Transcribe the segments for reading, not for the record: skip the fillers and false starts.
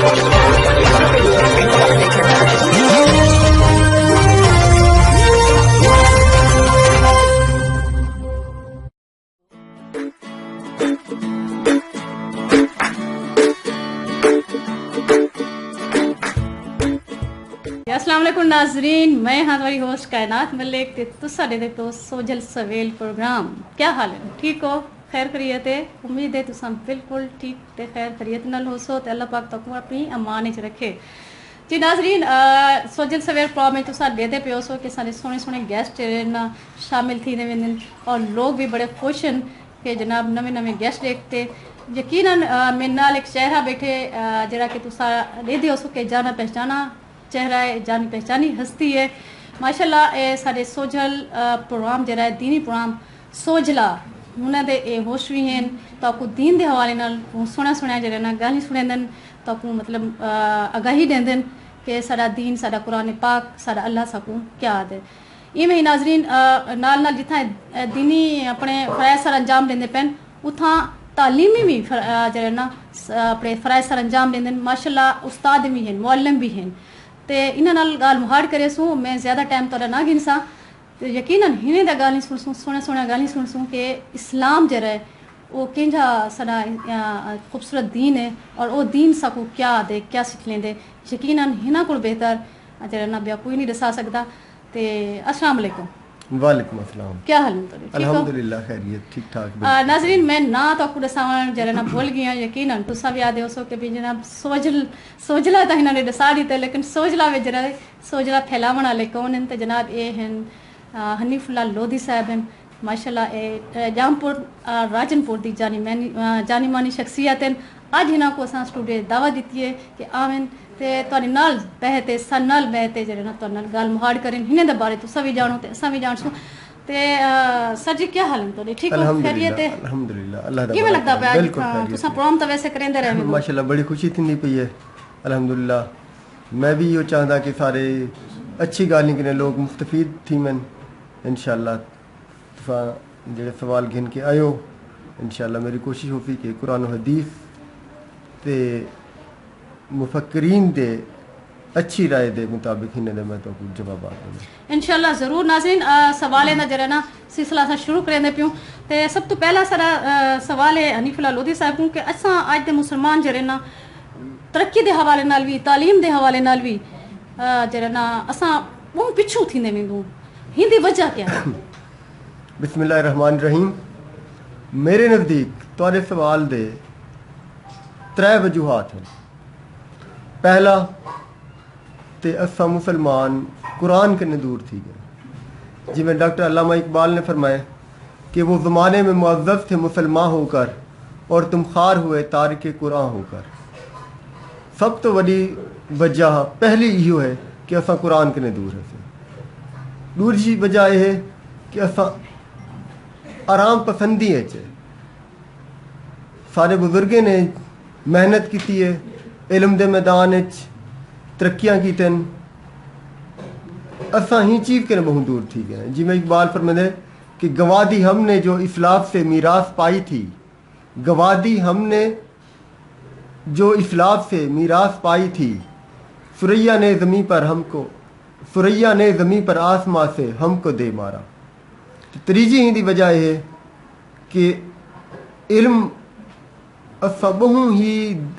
السلام علیکم ناظرین، میں ہاں تمہاری ہوسٹ کائنات ملک تے تسا دے تو سوجل سویل پروگرام. کیا حال ہے؟ ٹھیک ہو؟ خیر خیریت ہے؟ امید ہے تسا بالکل ٹھیک تے خیر خیریت نال ہو سو تے اللہ پاک تکو اپنی امان وچ رکھے. جی ناظرین، سوجل سویل پروگرام میں تسا دے پیو سو کہ سارے سونے سونے گیسٹ شامل تھی ویندن اور لوگ بھی بڑے خوش ہیں کہ جناب نویں نویں گیسٹ دیکھتے. یقیناً میرے نال ایک چہرہ بیٹھے جڑا کہ تسا دے دیو سو کہ جانا پہچانا چہرہ ہے، جانی پہچانی ہستی ہے ماشاءاللہ. سارے سوجل پروگرام جڑا ہے دینی پروگرام سوجلا انہاں دے ہوسٹ بھی ہیں تو آپ کو دین دے حوالے نال سونا سنیا جڑا نا گالی سنیندن تو آپ کو مطلب آگاہی دیندن کہ سارا دین سارا قرآن پاک سارا اللہ سکوں کیا آد ہے. ایویں ہی ناظرین نال نال جتھاں دینی اپنے فرائض سر انجام دیندے پین اتھاں تعلیمی بھی جڑا نا اپنے فرائض سر انجام دیندن ماشاءاللہ. استاد بھی ہیں، معلم بھی ہیں تے انہاں نال گال مہاڑ کرے سوں. میں زیادہ ٹائم تو نہ گنساں تے یقیناً ہنے دا گالی سن سوں سونا سونا گالی سن سوں کہ اسلام جڑا ہے وہ کنجا سارا خوبصورت دین ہے اور وہ دین سکو کیا دے کیا سکھ لیندے. یقیناً ہنا کو بہتر جڑا نا بیا کوئی نہیں دسا سکدا. تے السلام علیکم. وعلیکم السلام. کیا حال ہے تھوڑے؟ الحمدللہ خیریت ٹھیک ٹھاک. ناظرین میں نہ تو آپ کو دساون جڑا نا بھول گیا یقیناً تسا بھی یاد ہو سو کہ بھی جناب سوجلا تو ہناں نے دسا دیتے لیکن سوجلا وچ جڑا سوجلا پھیلاون والے کون ہیں تے جناب اے ہیں حنیف اللہ لودھی صاحب ہیں ماشاءاللہ. اے جامپور راجن پور دی جانی مانی شخصیت ہیں. اج ہناں کو اساں اسٹوڈیو دعوت دیتی ہے کہ آویں تے تواڈے نال بہتے سن نال بہتے جڑے نا تواڈے نال گل مہاڑ کریں ہنے دے بارے تسا بھی جانو تے اساں بھی جان سو. تے سر جی کیا حال ہے تواڈے؟ ٹھیک ہو؟ خیریت ہے؟ الحمدللہ اللہ دا کیویں لگدا پیا تساں پروگرام تو ویسے کریندے رہے ماشاءاللہ بڑی خوشی تھندی پئی ہے الحمدللہ. میں بھی یہ چاہتا کہ سارے اچھی گالی کنے لوگ مستفید تھی من انشاءاللہ. تساں جڑے سوال گھن کے آئیو انشاءاللہ میری کوشش ہوتی کہ قرآن و حدیث تے مفکرین دے اچھی رائے دے مطابق ہنے دے میں تو کچھ جوابات دوں انشاءاللہ ضرور. ناظرین سوالیں دا جڑا نا سلسلہ اساں شروع کریں دے پیوں تے سب تو پہلا سارا سوال ہے حنیف اللہ لودھی صاحب کو کہ اساں اج دے مسلمان جڑے نا ترقی دے حوالے نال بھی تعلیم دے حوالے نال بھی جڑا نا اساں بہت پچھو تھیندے ویندوں ہندی وجہ کیا ہے؟ بسم اللہ الرحمن الرحیم. میرے نزدیک تواڈے سوال دے 3 وجوہات ہیں. پہلا تے اساں مسلمان قرآن کنے دور تھی گئے. جی میں ڈاکٹر علامہ اقبال نے فرمایا کہ وہ زمانے میں معزز تھے مسلمان ہو کر اور تم خوار ہوئے تارک قرآن ہو کر. سب تو بڑی وجہ پہلی یہ ہے کہ اساں قرآن کنے دور ہے. دوسری وجہ یہ ہے کہ اساں آرام پسندی ہے. سارے بزرگیں نے محنت کی ہے علم دے میدان ترقیاں کیتن اساں ہی چیز کے بہت دور تھی گئے. جی میں اقبال فرماتے کہ گوادی ہم نے جو اسلاف سے میراث پائی تھی گوادی ہم نے جو اسلاف سے میراث پائی تھی سریا نے زمین پر ہم کو سریا نے زمین پر آسماں سے ہم کو دے مارا. تیجی ہی دی وجہ یہ ہے کہ علم اساں بہت ہی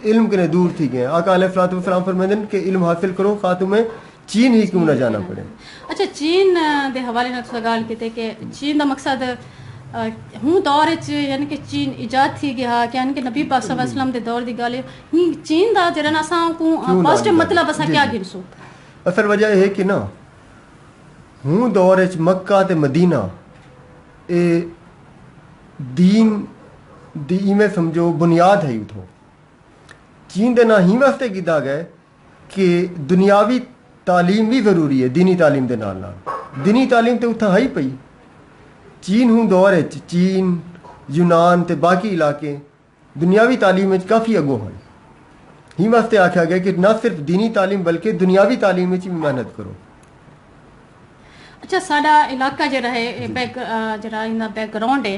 علم کے دور تھی گئے. آقا علیہ الصلوۃ والسلام فرماتے ہیں کہ علم حاصل کرو خواہ تمہیں چین ہی کیوں نہ جانا پڑے. اچھا چین دے حوالے نال سوال کیتے کہ چین دا مقصد ہوں دور یعنی کہ چین ایجاد تھی گیا کہ یعنی کہ نبی پاک صلی اللہ علیہ وسلم دے دور دی گل ہے چین دا جڑا نا اساں کو پازیٹیو مطلب اساں کیا گنسو. اصل وجہ یہ ہے کہ نا ہوں دور مکہ تے مدینہ اے دین دی میں سمجھو بنیاد ہے. اتھو چین دے نا ہی واسطے کیتا گئے کہ دنیاوی تعلیم بھی ضروری ہے دینی تعلیم دے نال نال دینی تعلیم تے اتھا ہی پئی. چین ہوں دور چین یونان تے باقی علاقے دنیاوی تعلیم کافی اگوں ہیں. ہی واسطے آکھا گیا کہ نہ صرف دینی تعلیم بلکہ دنیاوی تعلیم بھی محنت کرو. اچھا ساڈا علاقہ جڑا ہے جڑا ان بیک گراؤنڈ ہے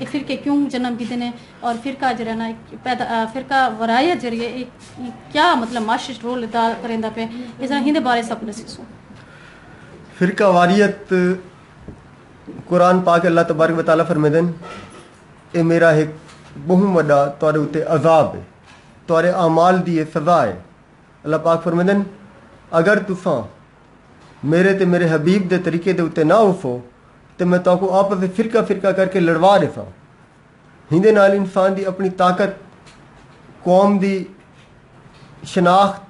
یہ فرقے کیوں جنم کیتے ہیں اور فرقہ جو ہے نا فرقہ ورایت ذریعے کیا مطلب معاشی رول ادا کریں پہ اس طرح ہندے بارے سب دسو. فرقہ واریت قرآن پاک اللہ تبارک و تعالیٰ فرمیدن اے میرا ایک بہت وڈا تواڈے اتے عذاب ہے, تواڈے اعمال دی سزا ہے. اللہ پاک فرمیدن اگر تساں میرے تے میرے حبیب دے طریقے دے اتے نہ ہوفو تے میں تاکو آپس فرقہ فرقہ کر کے لڑوا رہا. ہندے نال انسان دی اپنی طاقت قوم دی شناخت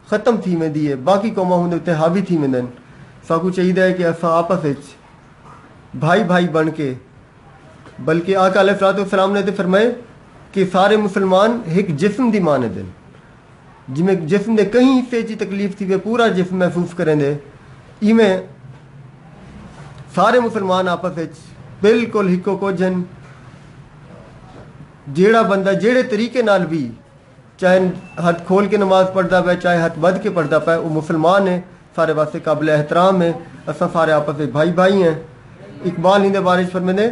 ختم تھی ویندی ہے, باقی قوماں ہندے اتے حاوی تھی ویندن. ساکو چاہیے ہے کہ اساں آپس وچ بھائی بھائی بن کے, بلکہ آقا علیہ الصلوۃ والسلام نے تو فرمائے کہ سارے مسلمان ایک جسم دی مانند ہیں. جی جسم دے کہیں حصے چی تکلیف تھی وہ پورا جسم محسوس کریں دے, ایویں سارے مسلمان آپس وچ بالکل ہکو کجن. جیڑا بندہ جیڑے طریقے نال بھی چاہے ہاتھ کھول کے نماز پڑھتا پہ چاہے ہاتھ بد کے پڑھتا پہ وہ مسلمان ہے, سارے واسطے قابل احترام ہے. اساں سارے آپس وچ بھائی بھائی ہیں. اقبال ہندے بارے فرمیندے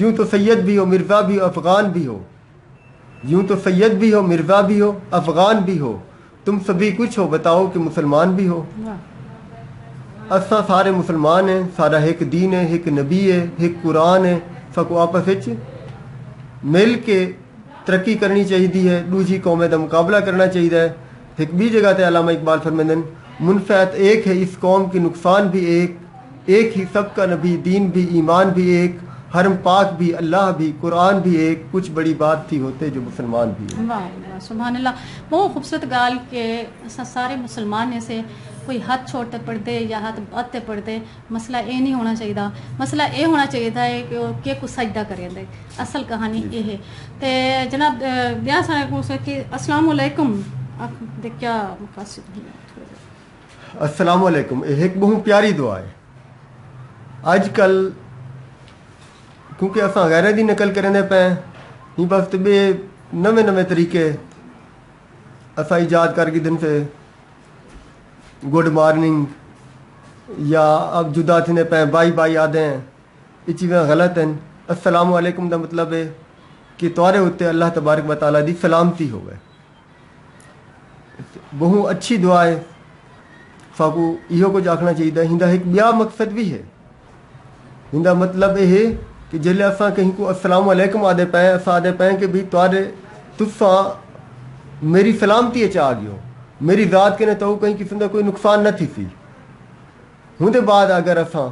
یوں تو سید بھی ہو مرزا بھی ہو افغان بھی ہو, یوں تو سید بھی ہو مرزا بھی ہو افغان بھی ہو, تم سبھی کچھ ہو بتاؤ کہ مسلمان بھی ہو. اساں سارے مسلمان ہیں, سارا ایک دین ہے, ایک نبی ہے, ایک قرآن ہے. سکو آپس وچ مل کے ترقی کرنی چاہیے ہے, دوسری قومیں دا مقابلہ کرنا چاہیے ہے. ایک بھی جگہ تے علامہ اقبال فرمیندن منفعت ایک ہے اس قوم کی نقصان بھی ایک ہی سب کا نبی دین بھی ایمان بھی ایک, حرم پاک بھی اللہ بھی قرآن بھی ایک, کچھ بڑی بات تھی ہوتے جو مسلمان بھی ہیں. واہ سبحان اللہ. بہت خوبصورت گال کہ سارے مسلمان نے سے کوئی ہاتھ چھوڑتے پڑھتے یا ہاتھ باتتے پڑھتے, مسئلہ یہ نہیں ہونا چاہیے. مسئلہ یہ ہونا چاہیے ہے کہ کو سجدہ کریں دے. اصل کہانی یہ ہے. تو جناب بیاں سارے کہ السلام علیکم آپ کیا مقاصد ہیں؟ السلام علیکم ایک بہت پیاری دعا ہے. اج کل کیونکہ اساں غیرے دی نقل کریں پہ ہی بس بے نوے طریقے اساں ایجاد کر کے دن سے گڈ مارننگ یا اب جدا تھے پہ بائی بائی آدھے ہیں, یہ چیزیں غلط ہیں. السلام علیکم دا مطلب ہے کہ توارے ہوتے اللہ تبارک و تعالیٰ دی سلامتی ہو گئے. بہت اچھی دعا ہے. ساکو یہ کچھ آکھنا چاہیے. ہندا ایک بیا مقصد بھی ہے. ہندا مطلب یہ ہے کہ جلے اساں کہیں کو السلام علیکم آدھے پائیں اساں آدھے پائیں کہ بھی توارے تساں میری سلامتی چاہ گئے, میری ذات کے نے تو کہیں قسم کا کوئی نقصان نہ تھی سی. ہندے بعد اگر اساں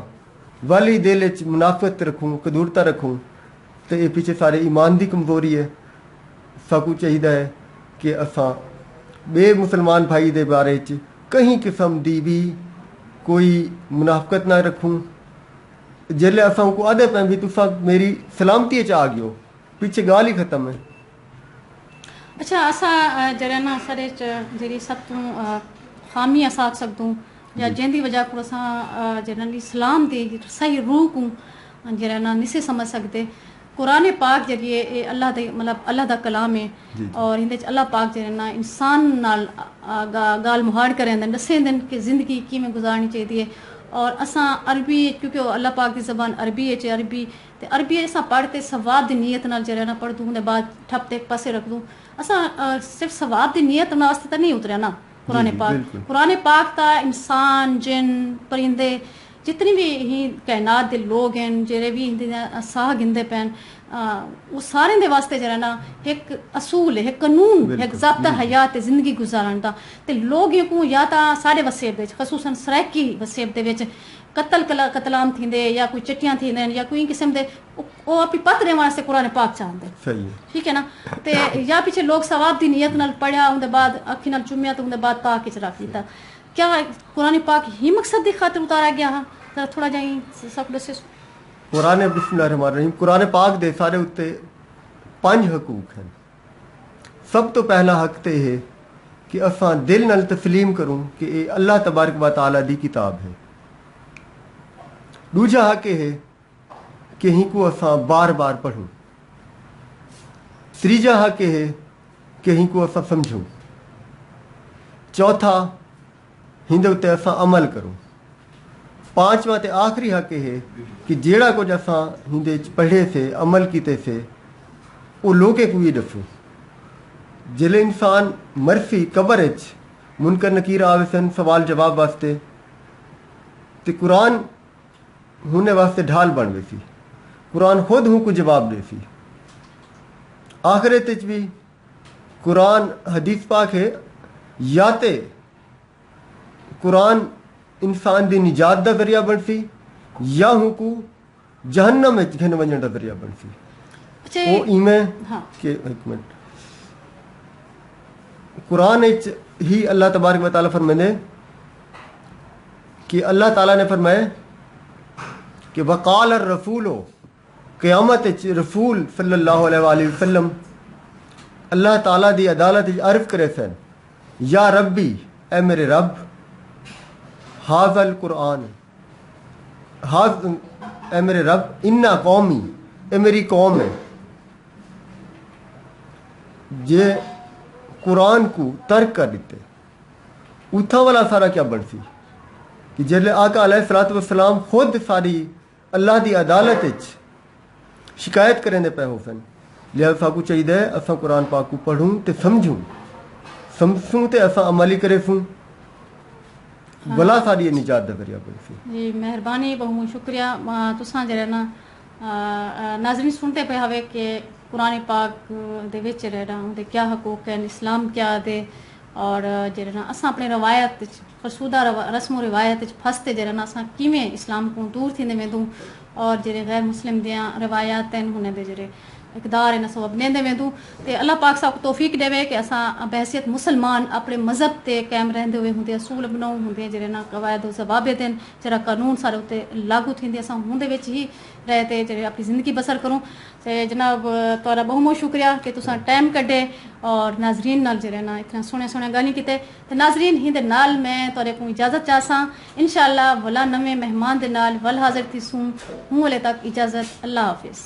والی دل چ منافقت رکھوں کدورتا رکھوں تو یہ پیچھے سارے ایمان دی کمزوری ہے. ساکو چاہیے ہے کہ اساں بے مسلمان بھائی دے بارے چ کہیں قسم دی بھی کوئی منافقت نہ رکھوں. جلے اساں کو آدھے پہ بھی تساں میری سلامتی چاہ گئے, پیچھے گال ہی ختم ہے. اچھا اساں جڑا نا سارے جڑی سب تو خامی اساں سکدوں یا جن دی وجہ کو اساں جڑا اسلام دی صحیح روح کو جڑا نا نہیں سمجھ سکتے. قرآن پاک جڑی اللہ دے مطلب اللہ دا کلام ہے اور ہندے اللہ پاک جڑا نا انسان نال گال مہاڑ کریں دن دسیں دن کہ زندگی کیویں گزارنی چاہیے. اور اساں عربی کیونکہ اللہ پاک دی زبان عربی ہے عربی تے عربی اساں پڑھتے ثواب دی نیت نال جڑا نا پڑھ دوں دے بعد ٹھپ تے پاسے رکھ دوں. اساں صرف ثواب دی نیت نال واسطے نہیں اتریا نا قرآن پاک. قرآن پاک تا انسان جن پرندے جتنی بھی ہی کائنات دے لوگ ہیں جڑے بھی ساہ گندے پین وہ سارے دے واسطے جڑا نا ایک اصول ہے, ایک قانون, ایک ضابطہ حیات زندگی گزارن دا. تے لوگ کو یا تا سارے وسیب دے خصوصاً سرائکی وسیب دے وچ قتلام تھیندے یا کوئی چٹیاں تھیندے یا کوئی قسم دے وہ اپنی پت رہن واسطے قرآن پاک چاہتے. ٹھیک ہے نا. تے یا پیچھے لوگ ثواب دی نیت نال پڑھیا ان دے بعد اکھی نال چومیا تو ان دے بعد پاک وچ رکھ دیتا. کیا قرآن پاک ہی مقصد دی خاطر اتارا گیا ہاں؟ ذرا تھوڑا جائیں سب دسے. قرآن بسم اللہ الرحمن الرحیم قرآن پاک دے سارے اتے 5 حقوق ہیں. سب تو پہلا حق تے ہے کہ اساں دل نال تسلیم کروں کہ اے اللہ تبارک و تعالیٰ دی کتاب ہے. دوجا حق ہے کہ ہی کو اساں بار بار پڑھوں. تیجا حق ہے کہ ہی کو اساں سمجھوں. چوتھا ہندے اتے اساں عمل کروں. پانچواں تے آخری حق یہ ہے کہ جیڑا کچھ اساں ہندے پڑھے سے عمل کیتے سے وہ لوگے کو بھی دسو. جلے انسان مرسی قبر منکر نکیر آوے سن سوال جواب واسطے تے قرآن ہونے واسطے ڈھال بن ویسی. قرآن خود ہوں کو جواب دے سی. آخرت بھی قرآن حدیث پاک ہے یا تے قرآن انسان دی نجات دا ذریعہ بن سی یا ہوں کو جہنم گھن ونجن دا ذریعہ بن سی. وہ ایمیں کہ ایک منٹ قرآن ہی اللہ تبارک و تعالیٰ فرمائے کہ اللہ تعالیٰ نے فرمائے کہ وقال الرسول قیامت رسول صلی اللہ علیہ وآلہ وسلم اللہ تعالیٰ دی عدالت عرض کرے سن یا ربی اے میرے رب حاض القرآن اے میرے رب انا قومی اے میری قوم ہے یہ قرآن کو ترک کر دیتے. اتھا والا سارا کیا بن سی کہ جلے آقا علیہ الصلوۃ والسلام خود ساری اللہ دی عدالت شکایت کریں دے پہ ہو سن. لہذا کو چاہیے اساں قرآن پاک کو پڑھوں تے سمجھوں تے اساں عملی کرے سوں بلا ساری نجات دا ذریعہ بن سی. جی مہربانی بہت شکریہ. تساں جڑا نا ناظرین سنتے پہ ہوئے کہ قرآن پاک دے وچ رہنا دے کیا حقوق ہیں, اسلام کیا دے, اور جڑا نا اساں اپنے روایت فرسودہ رسم و روایت پھستے جڑا نا اساں کیویں اسلام کو دور تھیندے ویندوں اور جڑے غیر مسلم دیاں روایات ہیں ہونے دے جڑے اقدار ہیں اساں اپنے دے ویندوں. تے اللہ پاک صاحب توفیق دے کہ اساں بحیثیت مسلمان اپنے مذہب تے قائم رہندے ہوئے ہوندے اصول بناؤ ہوندے جڑے نا قواعد و ضوابط ہیں جڑا قانون سارے تے لاگو تھیندے اساں ہوندے وچ ہی رہے تے جڑے اپنی زندگی بسر کروں. تے جناب تہاڈا بہت شکریہ کہ تساں ٹائم کڈے اور ناظرین نال جڑے نا اتنا سونے گانی کیتے. تے ناظرین ہندے نال میں تہاڈے کو اجازت چاہساں انشاءاللہ ولا نویں مہمان دے نال ول حاضر تھی سوں ہوں لے تک اجازت. اللہ حافظ.